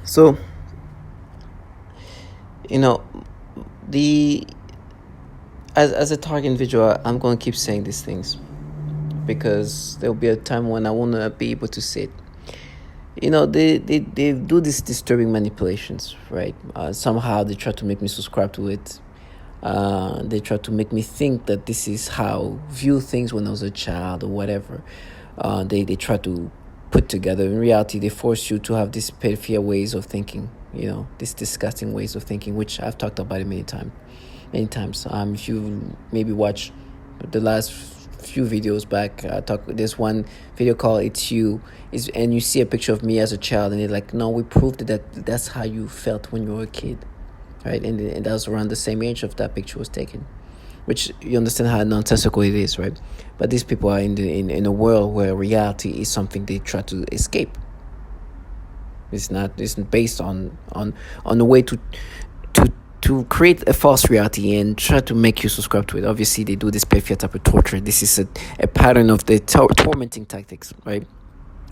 So, you know, the as a target individual, I'm going to keep saying these things because there'll be a time when I want to be able to say it. They do these disturbing manipulations, right? Somehow they try to make me subscribe to it. They try to make me think that this is how view things when I was a child or whatever. They try to put together. In reality, they force you to have these pedophile ways of thinking. These disgusting ways of thinking, which I've talked about it many times. If you maybe watch the last few videos back, there's one video called "It's You," and you see a picture of me as a child, and they're like, "No, we proved that that's how you felt when you were a kid." Right, and that was around the same age of that picture was taken, which you understand how nonsensical it is, right? But these people are in a world where reality is something they try to escape. It's based on a way to to create a false reality and try to make you subscribe to it. Obviously, they do this perfect type of torture. This is a pattern of the tormenting tactics, right?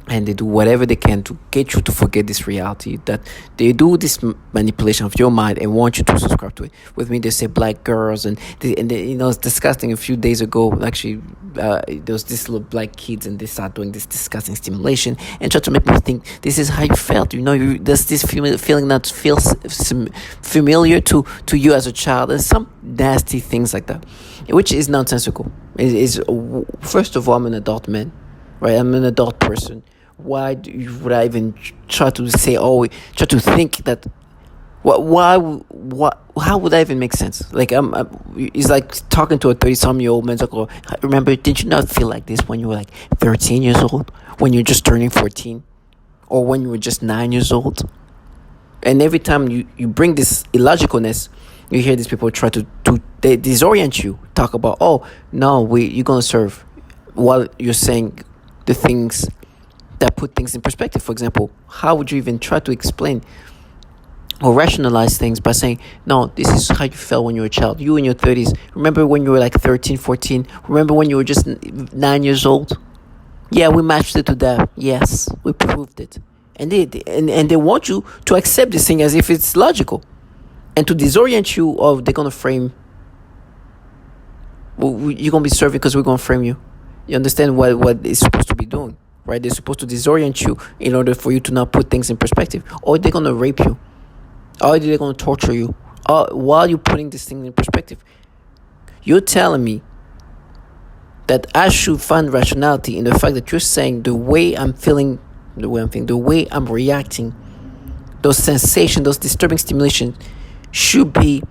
And they do whatever they can to get you to forget this reality, that they do this manipulation of your mind and want you to subscribe to it. With me, they say black girls, it's disgusting. A few days ago, actually, there was this little black kids, and they start doing this disgusting stimulation and try to make me think this is how you felt. Does this feeling not feel familiar to you as a child? And some nasty things like that, which is nonsensical. It is, first of all, I'm an adult man, right? I'm an adult person. Why would I even try to say, try to think that? What? How would that even make sense? Like, it's like talking to a 30-some-year-old man. It's like, oh, remember, did you not feel like this when you were like 13 years old? When you're just turning 14? Or when you were just 9 years old? And every time you bring this illogicalness, you hear these people try they disorient you. Talk about, oh, no, you're going to serve. While you're saying the things that put things in perspective. For example, how would you even try to explain or rationalize things by saying, no, this is how you felt when you were a child. You in your 30s. Remember when you were like 13, 14? Remember when you were just 9 years old? Yeah, we matched it to that. Yes, we proved it. And they want you to accept this thing as if it's logical. And to disorient you of they're going to frame, you're going to be serving because we're going to frame you. You understand what it's supposed to be doing, right? They're supposed to disorient you in order for you to not put things in perspective. Or they're going to rape you. Or they're going to torture you. While you're putting this thing in perspective. You're telling me that I should find rationality in the fact that you're saying the way I'm feeling, the way I'm thinking, the way I'm reacting, those sensations, those disturbing stimulations should be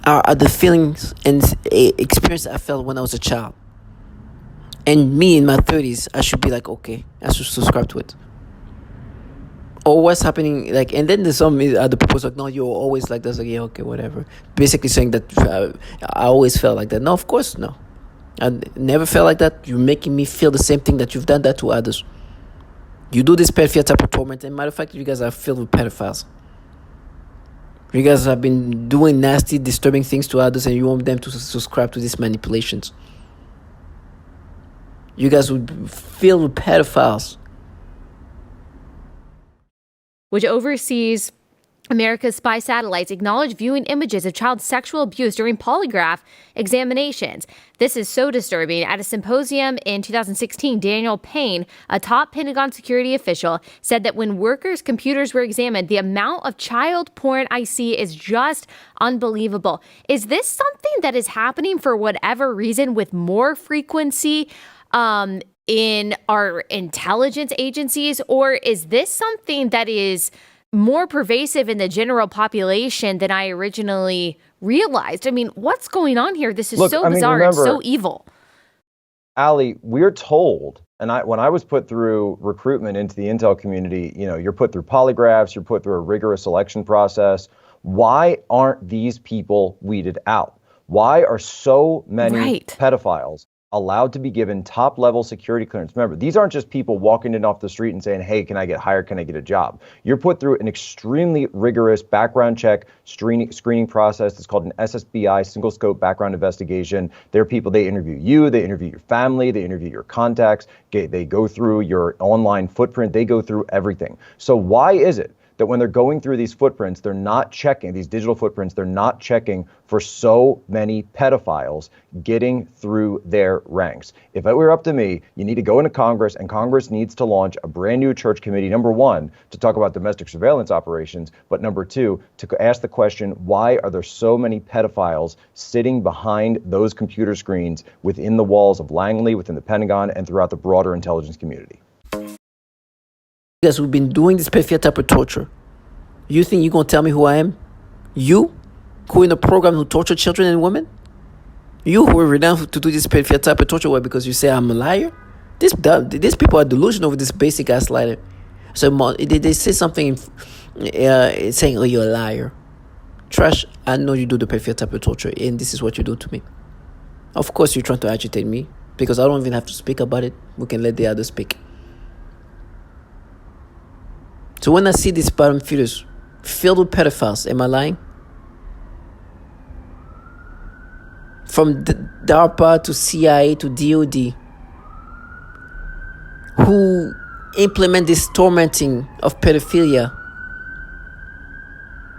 are the feelings and experience I felt when I was a child. And me in my 30s, I should be like, okay, I should subscribe to it. Or what's happening, like, and then there's some other people like, no, you're always like this. Like, yeah, okay, whatever. Basically saying that I always felt like that. No, of course, no. I never felt like that. You're making me feel the same thing that you've done that to others. You do this pedophile type of torment, and matter of fact, you guys are filled with pedophiles. You guys have been doing nasty, disturbing things to others, and you want them to subscribe to these manipulations. You guys would be filled with pedophiles. Which oversees America's spy satellites, acknowledged viewing images of child sexual abuse during polygraph examinations. This is so disturbing. At a symposium in 2016, Daniel Payne, a top Pentagon security official, said that when workers' computers were examined, the amount of child porn I see is just unbelievable. Is this something that is happening for whatever reason with more frequency in our intelligence agencies, or is this something that is more pervasive in the general population than I originally realized? I mean, what's going on here? This is so bizarre. Remember, it's so evil. Ali, we're told, and when I was put through recruitment into the intel community, you're put through polygraphs, you're put through a rigorous selection process. Why aren't these people weeded out? Why are so many pedophiles allowed to be given top level security clearance. Remember, these aren't just people walking in off the street and saying, hey, can I get hired? Can I get a job? You're put through an extremely rigorous background check screening process. It's called an SSBI, single scope background investigation. There are people, they interview you, they interview your family, they interview your contacts, they go through your online footprint, they go through everything. So why is it that when they're going through these footprints, they're not checking, these digital footprints, they're not checking for so many pedophiles getting through their ranks? If it were up to me, you need to go into Congress, and Congress needs to launch a brand new church committee, number one, to talk about domestic surveillance operations, but number two, to ask the question, why are there so many pedophiles sitting behind those computer screens within the walls of Langley, within the Pentagon, and throughout the broader intelligence community? Guys who've been doing this pedophilia type of torture. You think you're going to tell me who I am? You, who in a program who torture children and women? You who are renowned to do this pedophilia type of torture, why? Because you say I'm a liar? These people are delusional with this basic ass liar. So they say something saying, oh, you're a liar. Trash, I know you do the pedophilia type of torture, and this is what you do to me. Of course you're trying to agitate me, because I don't even have to speak about it. We can let the others speak. So when I see these bottom feeders filled with pedophiles, am I lying? From DARPA to CIA to DOD, who implement this tormenting of pedophilia,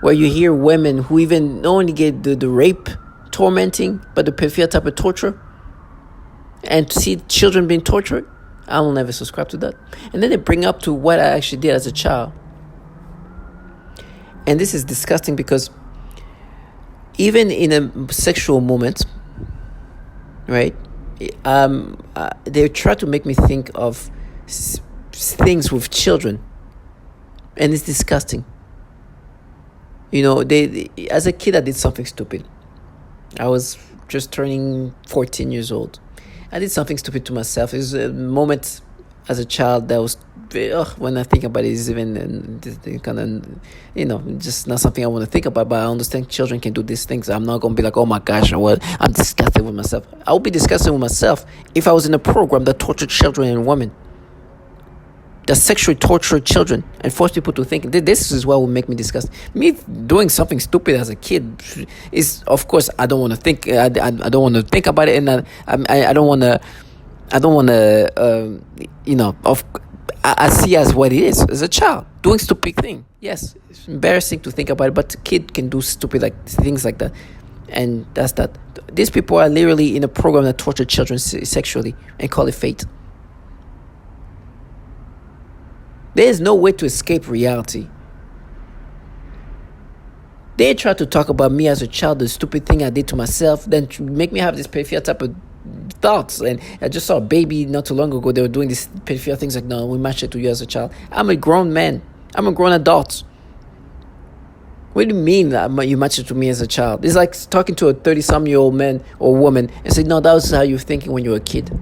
where you hear women who even not only get the rape tormenting, but the pedophilia type of torture, and to see children being tortured, I will never subscribe to that. And then they bring up to what I actually did as a child. And this is disgusting, because even in a sexual moment, right, they try to make me think of things with children. And it's disgusting. You know, they as a kid, I did something stupid. I was just turning 14 years old. I did something stupid to myself. It was a moment as a child that was, when I think about it, it's even kind of, just not something I want to think about. But I understand children can do these things. I'm not going to be like, oh my gosh, well, I'm disgusted with myself. I would be disgusted with myself if I was in a program that tortured children and women, that sexually tortured children and forced people to think. This is what would make me disgusted. Me doing something stupid as a kid is, of course, I don't want to think. I don't want to think about it, and I don't want to. I don't want to. I see as what it is as a child doing stupid thing. Yes, it's embarrassing to think about it, but a kid can do stupid things like that, and that's that. These people are literally in a program that torture children sexually and call it fate. There is no way to escape reality. They try to talk about me as a child, the stupid thing I did to myself, then to make me have this pedophilia type of thoughts. And I just saw a baby not too long ago. They were doing these pedophilia things like, no, we matched it to you as a child. I'm a grown man. I'm a grown adult. What do you mean that you matched it to me as a child? It's like talking to a 30-some-year-old man or woman and say, no, that was how you were thinking when you were a kid.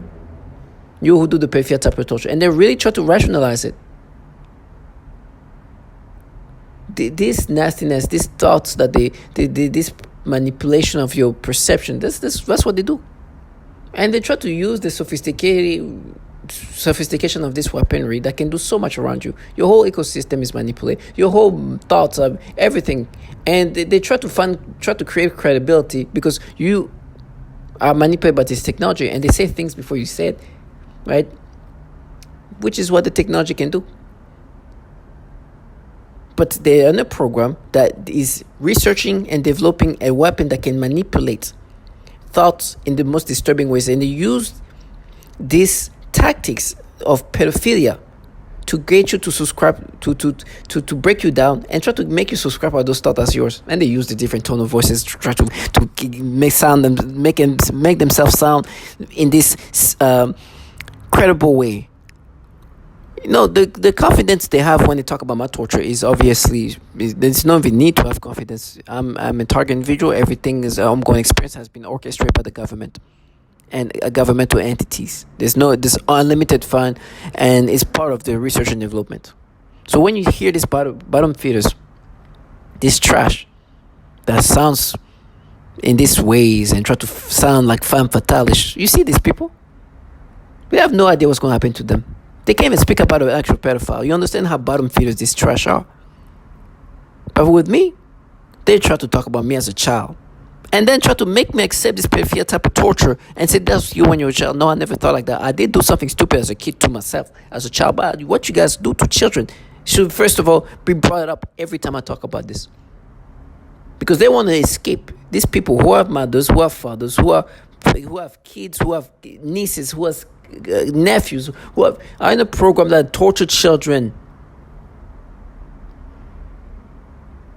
You who do the pedophilia type of torture. And they really try to rationalize it. This nastiness, these thoughts that this manipulation of your perception, that's what they do. And they try to use the sophistication of this weaponry that can do so much around you. Your whole ecosystem is manipulated. Your whole thoughts of everything. And they try to create credibility because you are manipulated by this technology, and they say things before you say it, right? Which is what the technology can do. But they're in a program that is researching and developing a weapon that can manipulate thoughts in the most disturbing ways. And they use these tactics of pedophilia to get you to subscribe, to break you down and try to make you subscribe to those thoughts as yours. And they use the different tone of voices to try to make themselves sound in this credible way. You know, the confidence they have when they talk about my torture is obviously, there's no even need to have confidence. I'm a target individual. Everything is ongoing experience has been orchestrated by the government and governmental entities. There's unlimited fund, and it's part of the research and development. So when you hear this bottom feeders, this trash that sounds in these ways and try to sound like femme fatalish. You see these people? We have no idea what's going to happen to them. They can't even speak about an actual pedophile. You understand how bottom feeders these trash are? But with me, they try to talk about me as a child. And then try to make me accept this pedophilia type of torture and say, that's you when you were a child. No, I never thought like that. I did do something stupid as a kid to myself, as a child. But what you guys do to children should, first of all, be brought up every time I talk about this. Because they want to escape. These people who have mothers, who have fathers, who have kids, who have nieces, who have nephews, are in a program that torture children.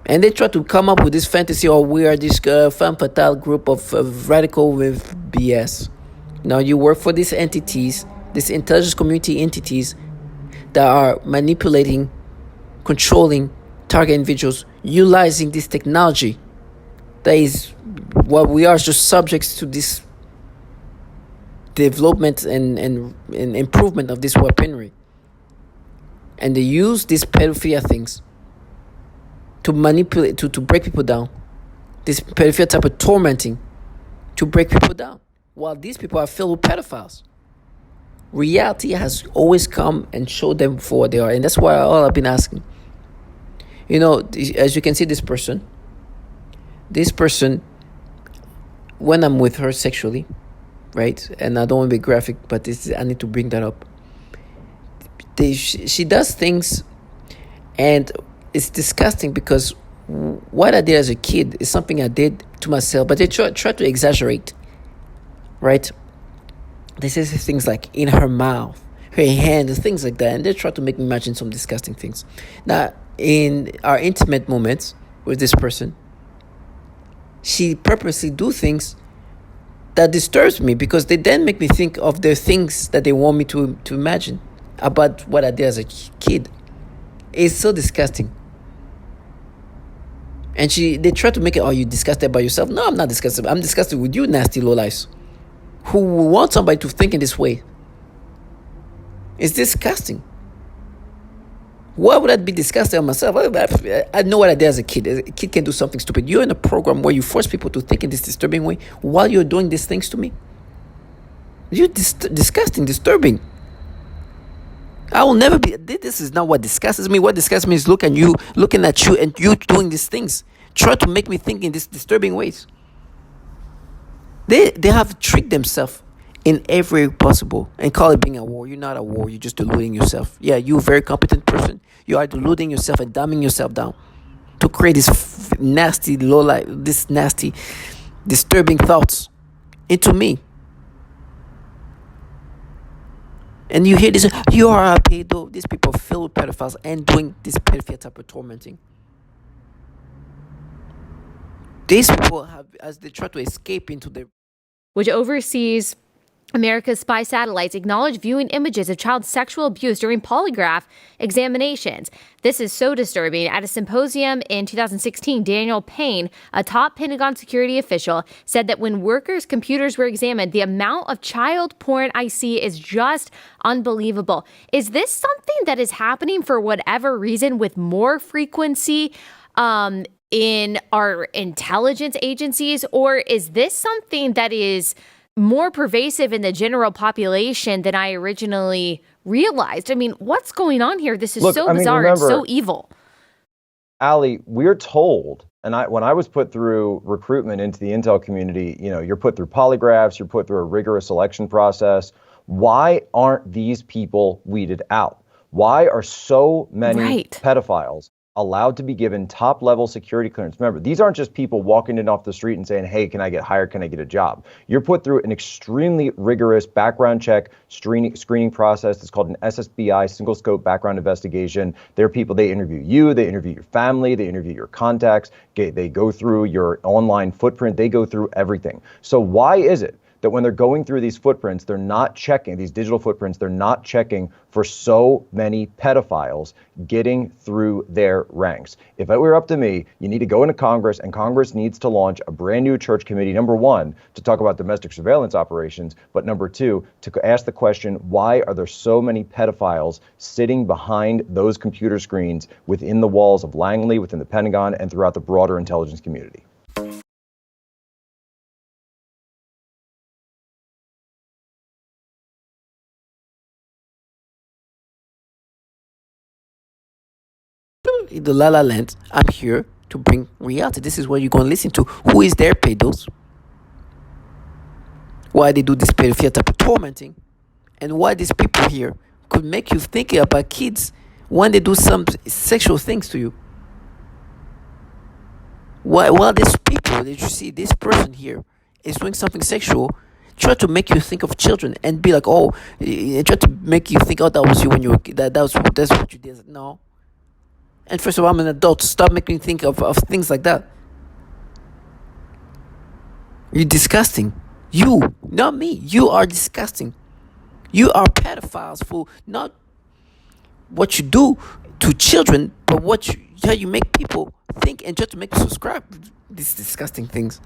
And they try to come up with this fantasy, or we are this femme fatale group of radical with BS. Now you work for these entities, these intelligence community entities that are manipulating, controlling, target individuals, utilizing this technology that is what we are, just subjects to this development and improvement of this weaponry. And they use these pedophilia things to manipulate, to break people down. This pedophilia type of tormenting to break people down. While these people are filled with pedophiles. Reality has always come and showed them for what they are. And that's why all I've been asking. You know, as you can see, this person, when I'm with her sexually, right? And I don't want to be graphic, but I need to bring that up. She does things, and it's disgusting because what I did as a kid is something I did to myself, but they try to exaggerate, right? They say things like in her mouth, her hand, and things like that, and they try to make me imagine some disgusting things. Now, in our intimate moments with this person, she purposely do things that disturbs me because they then make me think of the things that they want me to imagine about what I did as a kid. It's so disgusting. And they try to make it, oh, you disgusted by yourself? No, I'm not disgusted. I'm disgusted with you, nasty lowlifes, who want somebody to think in this way. It's disgusting. Why would I be disgusted on myself? I know what I did as a kid. A kid can do something stupid. You're in a program where you force people to think in this disturbing way while you're doing these things to me. You're disgusting, disturbing. I will never be. This is not what disgusts me. What disgusts me is looking at you and you doing these things. Try to make me think in these disturbing ways. They have tricked themselves in every possible and call it being a war. You're not a war. You're just deluding yourself. Yeah, you're a very competent person. You are deluding yourself and dumbing yourself down to create this nasty disturbing thoughts into me. And you hear this, you are a pedo. These people are filled with pedophiles and doing this pedophilia type of tormenting. These people have, as they try to escape into their... Which oversees America's spy satellites, acknowledge viewing images of child sexual abuse during polygraph examinations. This is so disturbing. At a symposium in 2016, Daniel Payne, a top Pentagon security official, said that when workers' computers were examined, the amount of child porn I see is just unbelievable. Is this something that is happening for whatever reason with more frequency in our intelligence agencies, or is this something that is more pervasive in the general population than I originally realized? I mean, what's going on here? This is so bizarre and so evil. Ali, we're told, and when I was put through recruitment into the intel community, you know, you're put through polygraphs, you're put through a rigorous selection process. Why aren't these people weeded out? Why are so many pedophiles allowed to be given top-level security clearance? Remember, these aren't just people walking in off the street and saying, hey, can I get hired? Can I get a job? You're put through an extremely rigorous background check screening process. It's called an SSBI, single scope background investigation. There are people, they interview you, they interview your family, they interview your contacts, they go through your online footprint, they go through everything. So why is it that when they're going through these footprints, they're not checking, these digital footprints, they're not checking for so many pedophiles getting through their ranks? If it were up to me, you need to go into Congress, and Congress needs to launch a brand new church committee, number one, to talk about domestic surveillance operations, but number two, to ask the question, why are there so many pedophiles sitting behind those computer screens within the walls of Langley, within the Pentagon, and throughout the broader intelligence community? the La La Land. I'm here to bring reality. This is what you're going to listen to. Who is their pedos? Why they do this pedophilia type of tormenting? And why these people here could make you think about kids when they do some sexual things to you. While these people that you see, this person here is doing something sexual, try to make you think of children and be like, oh, try to make you think, oh, that was you when you were that's what you did. No. And first of all, I'm an adult. Stop making me think of things like that. You're disgusting. You, not me. You are disgusting. You are pedophiles for not what you do to children, but how you make people think and try to make you subscribe to these disgusting things.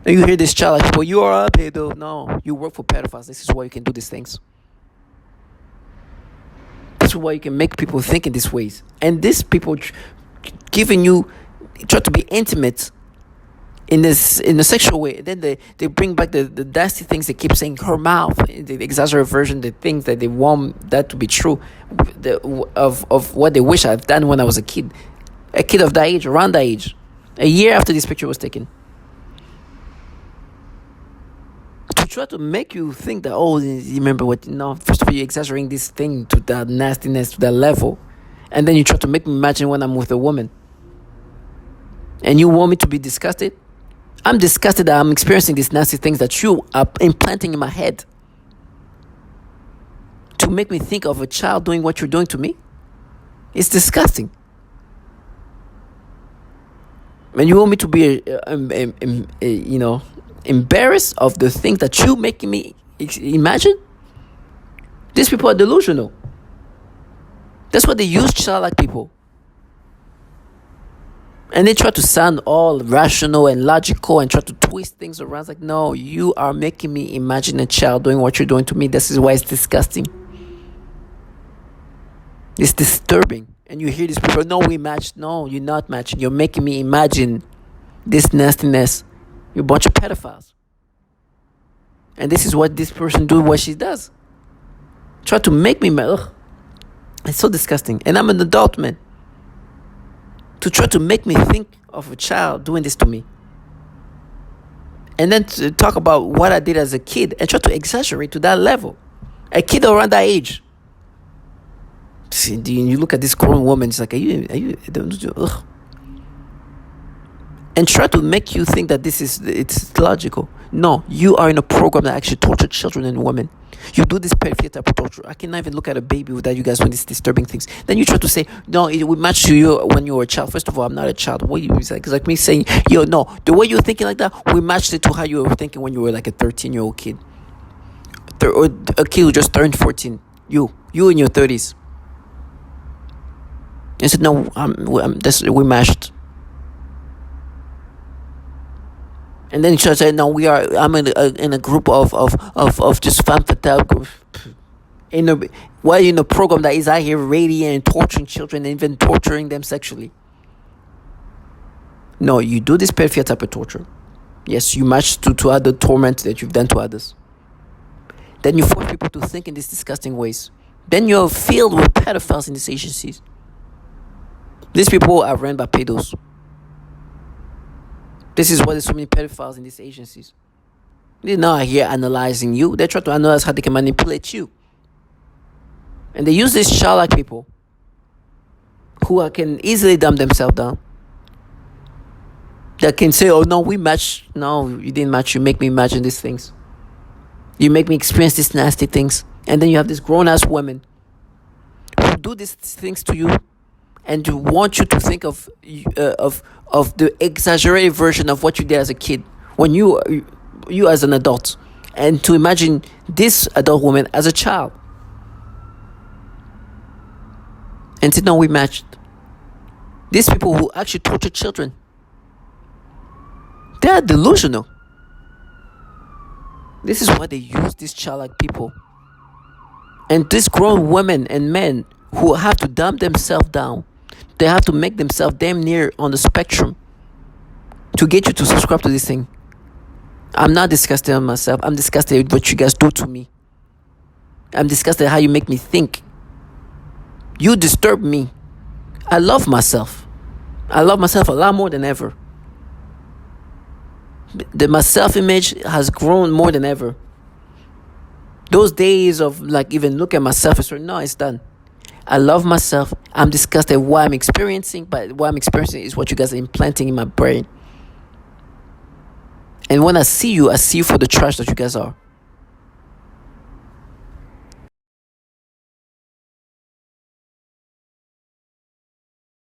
And you hear this child like, well, you are a pedo. No, you work for pedophiles. This is why you can do these things. This is why you can make people think in these ways. And these people giving you, try to be intimate in a sexual way. Then they bring back the nasty things. They keep saying her mouth, the exaggerated version, the things that they want that to be true, of what they wish I've done when I was a kid of that age, around that age, a year after this picture was taken. To try to make you think that, oh, you remember what, first of all, you're exaggerating this thing to that nastiness, to that level. And then you try to make me imagine when I'm with a woman. And you want me to be disgusted? I'm disgusted that I'm experiencing these nasty things that you are implanting in my head to make me think of a child doing what you're doing to me. It's disgusting. And you want me to be, embarrassed of the things that you making me imagine? These people are delusional. That's why they use childlike people. And they try to sound all rational and logical and try to twist things around. It's like, no, you are making me imagine a child doing what you're doing to me. This is why it's disgusting. It's disturbing. And you hear these people, no, we matched. No, you're not matching. You're making me imagine this nastiness. You're a bunch of pedophiles. And this is what this person do, what she does. Try to make me mad. Ugh. It's so disgusting. And I'm an adult, man. To try to make me think of a child doing this to me. And then to talk about what I did as a kid and try to exaggerate to that level. A kid around that age. See, you look at this grown woman, it's like, are you ugh. And try to make you think that it's logical. No, you are in a program that actually tortures children and women. You do this pedophilia type of torture. I cannot even look at a baby without you guys doing these disturbing things. Then you try to say, no, it would match to you when you were a child. First of all, I'm not a child. What you it's like me saying, no, the way you're thinking like that, we matched it to how you were thinking when you were like a 13-year-old kid. Or a kid who just turned 14. You in your 30s. I said, no, we matched. And then he started saying, no, I'm in a group of just femme fatale group. In a program that is out here radiating and torturing children and even torturing them sexually. No, you do this pedophilia type of torture. Yes, you match to other torment that you've done to others. Then you force people to think in these disgusting ways. Then you're filled with pedophiles in these agencies. These people are run by pedos. This is why there's so many pedophiles in these agencies. They're not here analyzing you. They try to analyze how they can manipulate you. And they use these childlike people who can easily dumb themselves down. That can say, oh, no, we match. No, you didn't match. You make me imagine these things. You make me experience these nasty things. And then you have these grown-ass women who do these things to you and to want you to think of the exaggerated version of what you did as a kid when you as an adult, and to imagine this adult woman as a child, and say, no, we matched. These people who actually torture children, they are delusional. This is why they use these childlike people and these grown women and men who have to dumb themselves down. They have to make themselves damn near on the spectrum to get you to subscribe to this thing. I'm not disgusted on myself. I'm disgusted with what you guys do to me. I'm disgusted how you make me think. You disturb me. I love myself. I love myself a lot more than ever. My self-image has grown more than ever. Those days of like even look at myself and say, no, it's done. I love myself. I'm disgusted what I'm experiencing, but what I'm experiencing is what you guys are implanting in my brain. And when I see you for the trash that you guys are.